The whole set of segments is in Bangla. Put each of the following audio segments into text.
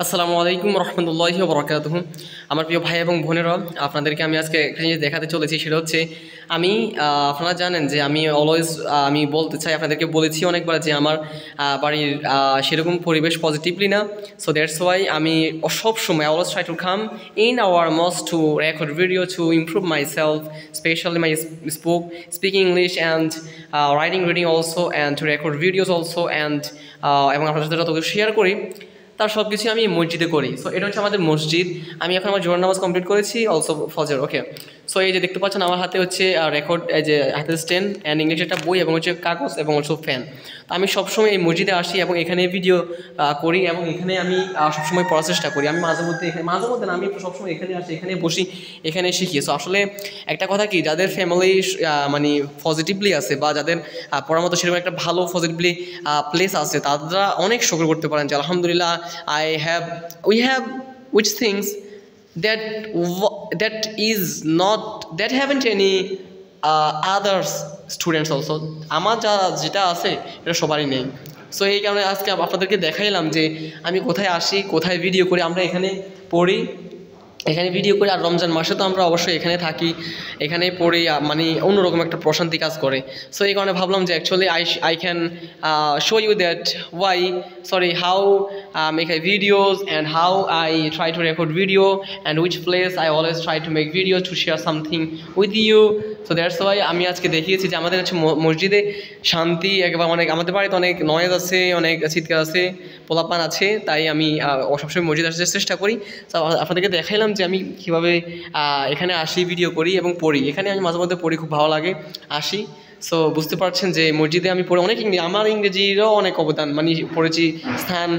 আসসালামু আলাইকুম রহমতুল্লাহি ওয়া বারাকাতুহু। আমার প্রিয় ভাই এবং বোনেরা, আপনাদেরকে আমি আজকে একটা জিনিস দেখাতে চলেছি। সেটা হচ্ছে আমি আপনারা জানেন যে আমি অলওয়েজ আমি বলতে চাই, আপনাদেরকে বলেছি অনেকবার যে আমার বাড়ির সেরকম পরিবেশ পজিটিভলি না। সো দ্যাটস ওয়াই আমি সবসময় always try to come in our most to record video to improve myself, specially my speaking English and writing reading also and to record videos also and এবং আপনার সাথে যত কিছু শেয়ার করি তার সব কিছু আমি মসজিদে করি। সো এটা হচ্ছে আমাদের মসজিদ। আমি এখন আমার জোহর নামাজ কমপ্লিট করেছি, অলসো ফজর। ওকে, সো এই যে দেখতে পাচ্ছেন আমার হাতে হচ্ছে রেকর্ড, এই যে হাতে স্ট্যান্ড অ্যান্ড ইংলিশ একটা বই এবং হচ্ছে কাগজ এবং অলসো ফ্যান। তো আমি সবসময় এই মসজিদে আসি এবং এখানে ভিডিও করি এবং এখানে আমি সবসময় পড়ার চেষ্টা করি। আমি মাঝে মধ্যে না, আমি সবসময় এখানে আসি, এখানে বসি, এখানে শিখি। সো আসলে একটা কথা কি, যাদের ফ্যামিলি মানে পজিটিভলি আছে বা যাদের পড়ার মতো সেরকম একটা ভালো পজিটিভলি প্লেস আছে, তারা অনেক শুকর করতে পারেন যে আলহামদুলিল্লাহ we have which things that that is not that haven't any others students also. আমার যেটা আছে এটা সবারই নেই। সো এই কারণে আজকে আপনাদেরকে দেখাইলাম যে আমি কোথায় আসি, কোথায় ভিডিও করি। আমরা এখানে পড়ি, এখানে ভিডিও করি, আর রমজান মাসে তো আমরা অবশ্যই এখানে থাকি, এখানে পড়ি, মানে অন্যরকম একটা প্রশান্তি কাজ করে। সো এই কারণে ভাবলাম যে actually I can show you that how make I videos and how I try to record video and which place I always try to make video to share something with you. So that's why আমি আজকে দেখিয়েছি যে আমাদের হচ্ছে মসজিদে শান্তি একেবারে, অনেক আমাদের বাড়িতে অনেক নয়েজ আছে, অনেক চিৎকার আছে, পোলাপান আছে, তাই আমি সবসময় মসজিদে আসার চেষ্টা করি। তো আপনাদেরকে দেখাইলাম যে আমি কীভাবে এখানে আসি, ভিডিও করি এবং পড়ি। এখানে আমি মাঝে মধ্যে পড়ি, খুব ভালো লাগে, আসি। সো বুঝতে পারছেন যে মসজিদে আমি পড়ে অনেক আমার ইংরেজিরও অনেক অবদান মানে পড়েছি স্থান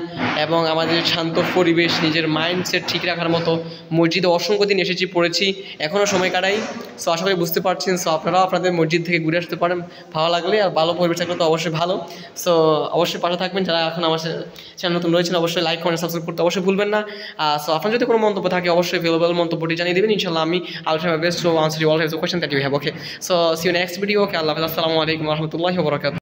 এবং আমাদের শান্ত পরিবেশ, নিজের মাইন্ডসেট ঠিক রাখার মতো মসজিদে অসংখ্য দিন এসেছি, পড়েছি, এখনও সময় কাটাই। সো আশা করি বুঝতে পারছেন। সো আপনারাও আপনাদের মসজিদ থেকে ঘুরে আসতে পারেন ভালো লাগলে, আর ভালো পরিবেশ থাকলে তো অবশ্যই ভালো। সো অবশ্যই পাশে থাকবেন। যারা এখন আমার চ্যানেল নতুন রয়েছেন অবশ্যই লাইক কমেন্ট সাবস্ক্রাইব করতে অবশ্যই ভুলবেন না। সো আপনার যদি কোনো মন্তব্য থাকে অবশ্যই ভ্যালুয়েবল মন্তব্যটি জানিয়ে দেবেন। ইনশাআল্লাহ আমি I'll try my best to answer you all question that you have. Okay, so see you next video. Okay, আল্লাহ হাফেজ। আসসালামু আলাইকুম ওয়া রাহমাতুল্লাহি ওয়া বারাকাতুহু।